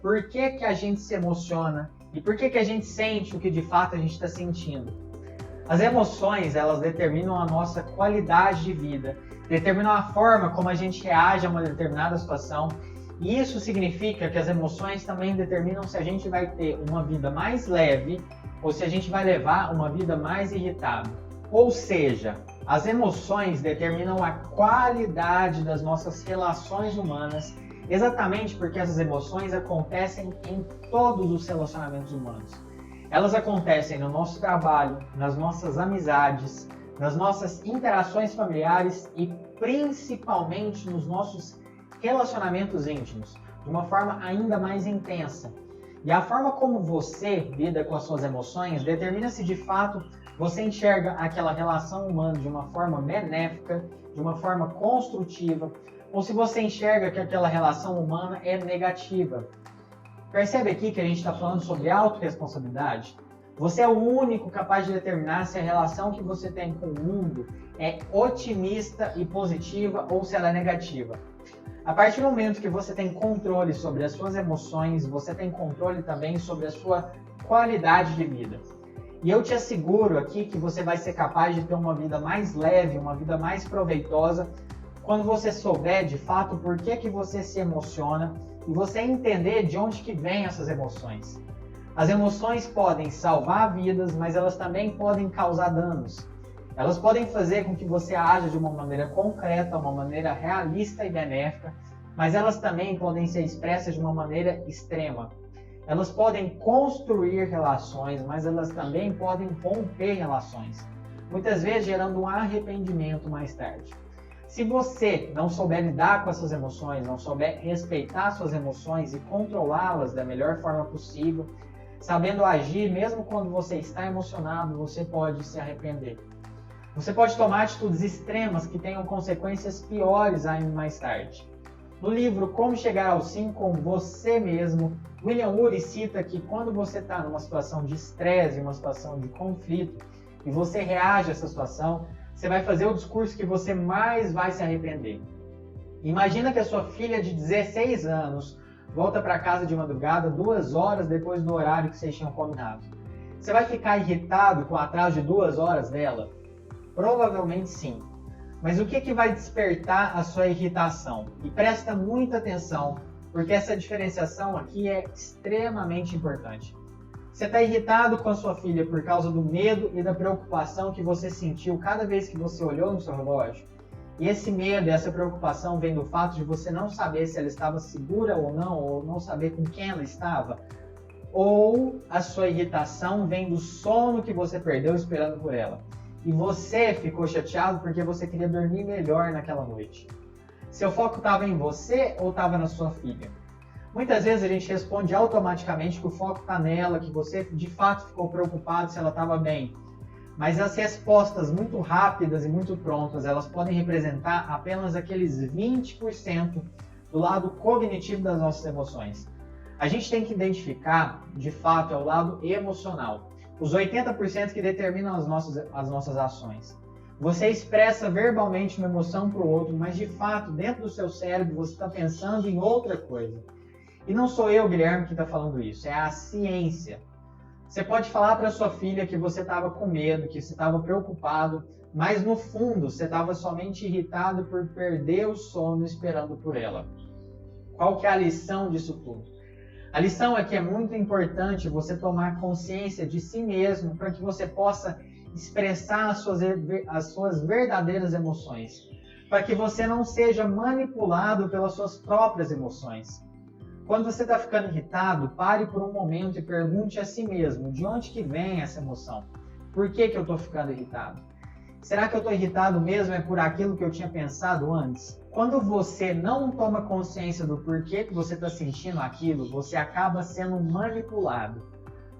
por que que a gente se emociona e por que que a gente sente o que de fato a gente está sentindo. As emoções, elas determinam a nossa qualidade de vida, determinam a forma como a gente reage a uma determinada situação, e isso significa que as emoções também determinam se a gente vai ter uma vida mais leve ou se a gente vai levar uma vida mais irritada. Ou seja, as emoções determinam a qualidade das nossas relações humanas, exatamente porque essas emoções acontecem em todos os relacionamentos humanos. Elas acontecem no nosso trabalho, nas nossas amizades, nas nossas interações familiares e principalmente nos nossos relacionamentos íntimos, de uma forma ainda mais intensa. E a forma como você lida com as suas emoções determina se de fato você enxerga aquela relação humana de uma forma benéfica, de uma forma construtiva, ou se você enxerga que aquela relação humana é negativa. Percebe aqui que a gente está falando sobre autorresponsabilidade? Você é o único capaz de determinar se a relação que você tem com o mundo é otimista e positiva ou se ela é negativa. A partir do momento que você tem controle sobre as suas emoções, você tem controle também sobre a sua qualidade de vida. E eu te asseguro aqui que você vai ser capaz de ter uma vida mais leve, uma vida mais proveitosa, quando você souber de fato por que você se emociona e você entender de onde que vêm essas emoções. As emoções podem salvar vidas, mas elas também podem causar danos. Elas podem fazer com que você haja de uma maneira concreta, uma maneira realista e benéfica, mas elas também podem ser expressas de uma maneira extrema. Elas podem construir relações, mas elas também podem romper relações, muitas vezes gerando um arrependimento mais tarde. Se você não souber lidar com essas emoções, não souber respeitar suas emoções e controlá-las da melhor forma possível, sabendo agir mesmo quando você está emocionado, você pode se arrepender. Você pode tomar atitudes extremas que tenham consequências piores ainda mais tarde. No livro Como Chegar ao Sim com Você Mesmo, William Ury cita que quando você está numa situação de estresse, uma situação de conflito, e você reage a essa situação, você vai fazer o discurso que você mais vai se arrepender. Imagina que a sua filha de 16 anos volta para casa de madrugada 2 horas depois do horário que vocês tinham combinado. Você vai ficar irritado com o atraso de 2 horas dela? Provavelmente sim. Mas o que vai despertar a sua irritação? E presta muita atenção, porque essa diferenciação aqui é extremamente importante. Você está irritado com a sua filha por causa do medo e da preocupação que você sentiu cada vez que você olhou no seu relógio? E esse medo e essa preocupação vem do fato de você não saber se ela estava segura ou não saber com quem ela estava? Ou a sua irritação vem do sono que você perdeu esperando por ela? E você ficou chateado porque você queria dormir melhor naquela noite. Seu foco estava em você ou estava na sua filha? Muitas vezes a gente responde automaticamente que o foco está nela, que você de fato ficou preocupado se ela estava bem. Mas as respostas muito rápidas e muito prontas, elas podem representar apenas aqueles 20% do lado cognitivo das nossas emoções. A gente tem que identificar, de fato, é o lado emocional. Os 80% que determinam as nossas ações. Você expressa verbalmente uma emoção para o outro, mas de fato, dentro do seu cérebro, você está pensando em outra coisa. E não sou eu, Guilherme, que está falando isso, é a ciência. Você pode falar para sua filha que você estava com medo, que você estava preocupado, mas no fundo você estava somente irritado por perder o sono esperando por ela. Qual que é a lição disso tudo? A lição é que é muito importante você tomar consciência de si mesmo para que você possa expressar as suas verdadeiras emoções, para que você não seja manipulado pelas suas próprias emoções. Quando você está ficando irritado, pare por um momento e pergunte a si mesmo, de onde que vem essa emoção? Por que eu estou ficando irritado? Será que eu estou irritado mesmo é por aquilo que eu tinha pensado antes? Quando você não toma consciência do porquê que você está sentindo aquilo, você acaba sendo manipulado.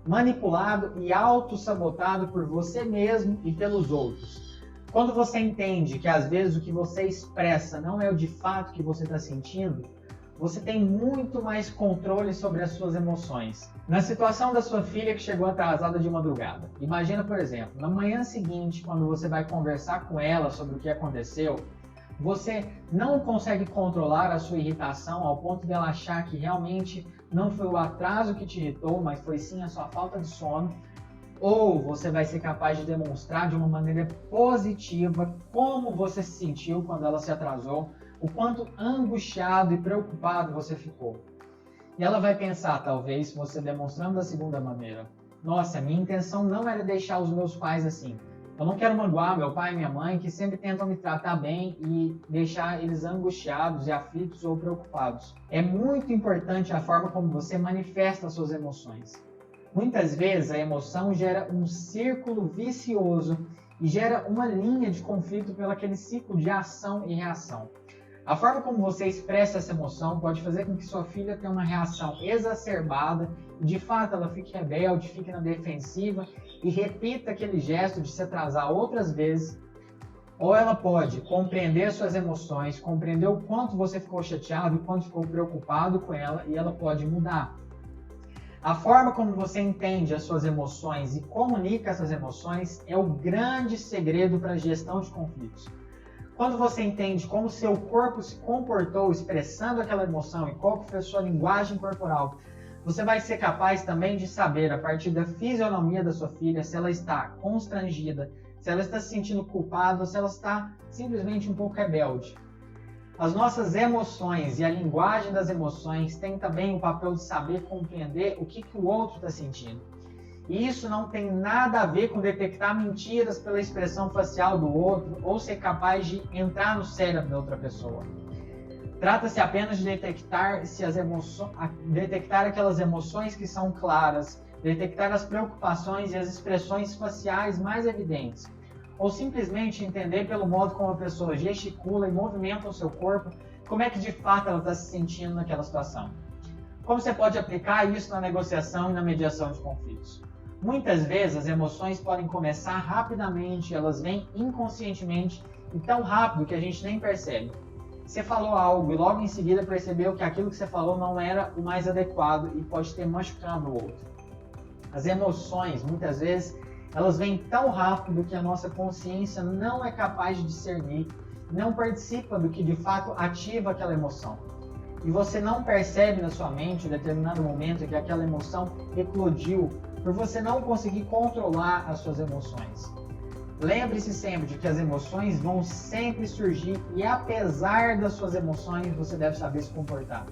Manipulado e autossabotado por você mesmo e pelos outros. Quando você entende que às vezes o que você expressa não é o de fato que você está sentindo, você tem muito mais controle sobre as suas emoções. Na situação da sua filha que chegou atrasada de madrugada, imagina, por exemplo, na manhã seguinte, quando você vai conversar com ela sobre o que aconteceu, você não consegue controlar a sua irritação ao ponto de ela achar que realmente não foi o atraso que te irritou, mas foi sim a sua falta de sono. Ou você vai ser capaz de demonstrar de uma maneira positiva como você se sentiu quando ela se atrasou, o quanto angustiado e preocupado você ficou. E ela vai pensar, talvez, você demonstrando da segunda maneira: nossa, minha intenção não era deixar os meus pais assim. Eu não quero magoar meu pai e minha mãe, que sempre tentam me tratar bem, e deixar eles angustiados e aflitos ou preocupados. É muito importante a forma como você manifesta as suas emoções. Muitas vezes a emoção gera um círculo vicioso e gera uma linha de conflito pelo aquele ciclo de ação e reação. A forma como você expressa essa emoção pode fazer com que sua filha tenha uma reação exacerbada e de fato ela fique rebelde, fique na defensiva e repita aquele gesto de se atrasar outras vezes. Ou ela pode compreender suas emoções, compreender o quanto você ficou chateado, o quanto ficou preocupado com ela, e ela pode mudar. A forma como você entende as suas emoções e comunica essas emoções é o grande segredo para a gestão de conflitos. Quando você entende como seu corpo se comportou expressando aquela emoção e qual foi a sua linguagem corporal, você vai ser capaz também de saber, a partir da fisionomia da sua filha, se ela está constrangida, se ela está se sentindo culpada ou se ela está simplesmente um pouco rebelde. As nossas emoções e a linguagem das emoções têm também o papel de saber compreender o que o outro está sentindo. E isso não tem nada a ver com detectar mentiras pela expressão facial do outro ou ser capaz de entrar no cérebro da outra pessoa. Trata-se apenas de detectar aquelas emoções que são claras, detectar as preocupações e as expressões faciais mais evidentes, ou simplesmente entender pelo modo como a pessoa gesticula e movimenta o seu corpo, como é que de fato ela está se sentindo naquela situação. Como você pode aplicar isso na negociação e na mediação de conflitos? Muitas vezes as emoções podem começar rapidamente, elas vêm inconscientemente e tão rápido que a gente nem percebe. Você falou algo e logo em seguida percebeu que aquilo que você falou não era o mais adequado e pode ter machucado o outro. As emoções, muitas vezes, elas vêm tão rápido que a nossa consciência não é capaz de discernir, não participa do que de fato ativa aquela emoção. E você não percebe na sua mente em determinado momento que aquela emoção eclodiu por você não conseguir controlar as suas emoções. Lembre-se sempre de que as emoções vão sempre surgir e apesar das suas emoções você deve saber se comportar.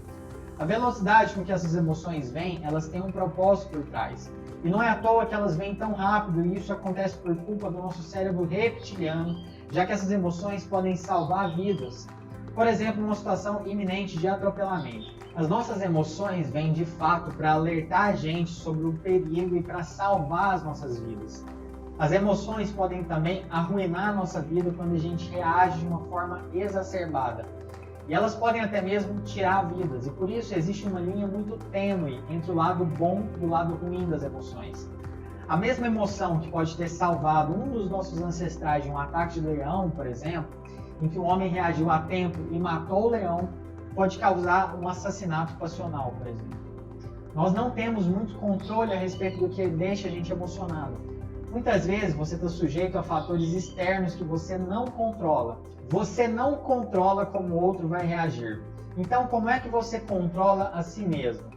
A velocidade com que essas emoções vêm, elas têm um propósito por trás. E não é à toa que elas vêm tão rápido e isso acontece por culpa do nosso cérebro reptiliano, já que essas emoções podem salvar vidas. Por exemplo, numa situação iminente de atropelamento. As nossas emoções vêm de fato para alertar a gente sobre o perigo e para salvar as nossas vidas. As emoções podem também arruinar a nossa vida quando a gente reage de uma forma exacerbada. E elas podem até mesmo tirar vidas, e por isso existe uma linha muito tênue entre o lado bom e o lado ruim das emoções. A mesma emoção que pode ter salvado um dos nossos ancestrais de um ataque de leão, por exemplo, em que o homem reagiu a tempo e matou o leão, pode causar um assassinato passional, por exemplo. Nós não temos muito controle a respeito do que deixa a gente emocionado. Muitas vezes você está sujeito a fatores externos que você não controla. Você não controla como o outro vai reagir. Então, como é que você controla a si mesmo?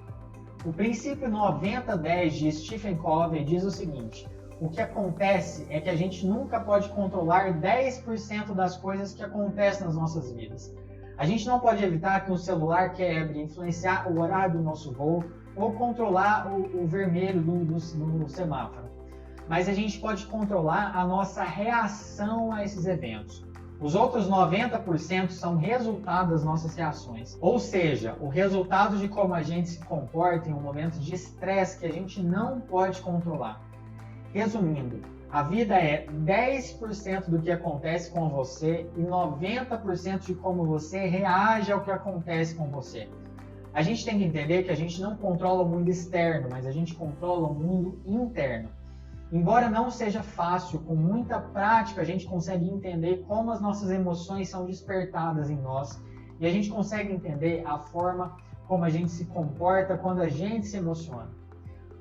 O princípio 90-10 de Stephen Covey diz o seguinte: o que acontece é que a gente nunca pode controlar 10% das coisas que acontecem nas nossas vidas. A gente não pode evitar que um celular quebre, influenciar o horário do nosso voo ou controlar o vermelho do semáforo. Mas a gente pode controlar a nossa reação a esses eventos. Os outros 90% são resultado das nossas reações. Ou seja, o resultado de como a gente se comporta em um momento de estresse que a gente não pode controlar. Resumindo, a vida é 10% do que acontece com você e 90% de como você reage ao que acontece com você. A gente tem que entender que a gente não controla o mundo externo, mas a gente controla o mundo interno. Embora não seja fácil, com muita prática a gente consegue entender como as nossas emoções são despertadas em nós e a gente consegue entender a forma como a gente se comporta quando a gente se emociona.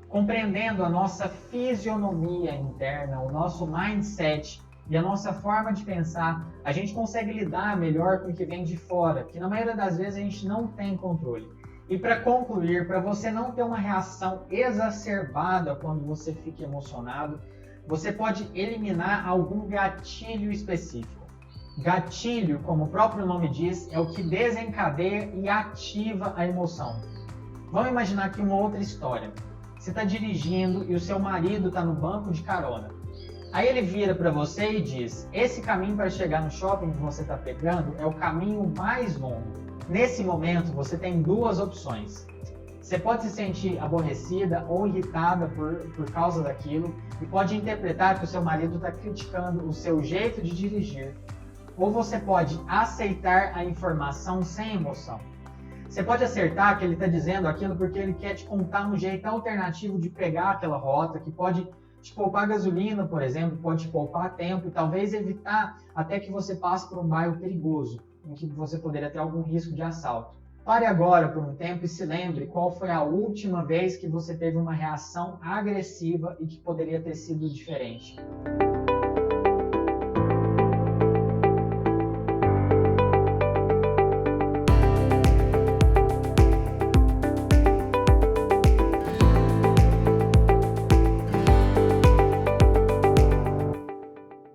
Compreendendo a nossa fisionomia interna, o nosso mindset e a nossa forma de pensar, a gente consegue lidar melhor com o que vem de fora, que na maioria das vezes a gente não tem controle. E para concluir, para você não ter uma reação exacerbada quando você fica emocionado, você pode eliminar algum gatilho específico. Gatilho, como o próprio nome diz, é o que desencadeia e ativa a emoção. Vamos imaginar aqui uma outra história. Você está dirigindo e o seu marido está no banco de carona. Aí ele vira para você e diz: esse caminho para chegar no shopping que você está pegando é o caminho mais longo. Nesse momento, você tem duas opções. Você pode se sentir aborrecida ou irritada por causa daquilo e pode interpretar que o seu marido está criticando o seu jeito de dirigir. Ou você pode aceitar a informação sem emoção. Você pode acertar que ele está dizendo aquilo porque ele quer te contar um jeito alternativo de pegar aquela rota, que pode te poupar gasolina, por exemplo, pode te poupar tempo e talvez evitar até que você passe por um bairro perigoso, em que você poderia ter algum risco de assalto. Pare agora por um tempo e se lembre qual foi a última vez que você teve uma reação agressiva e que poderia ter sido diferente.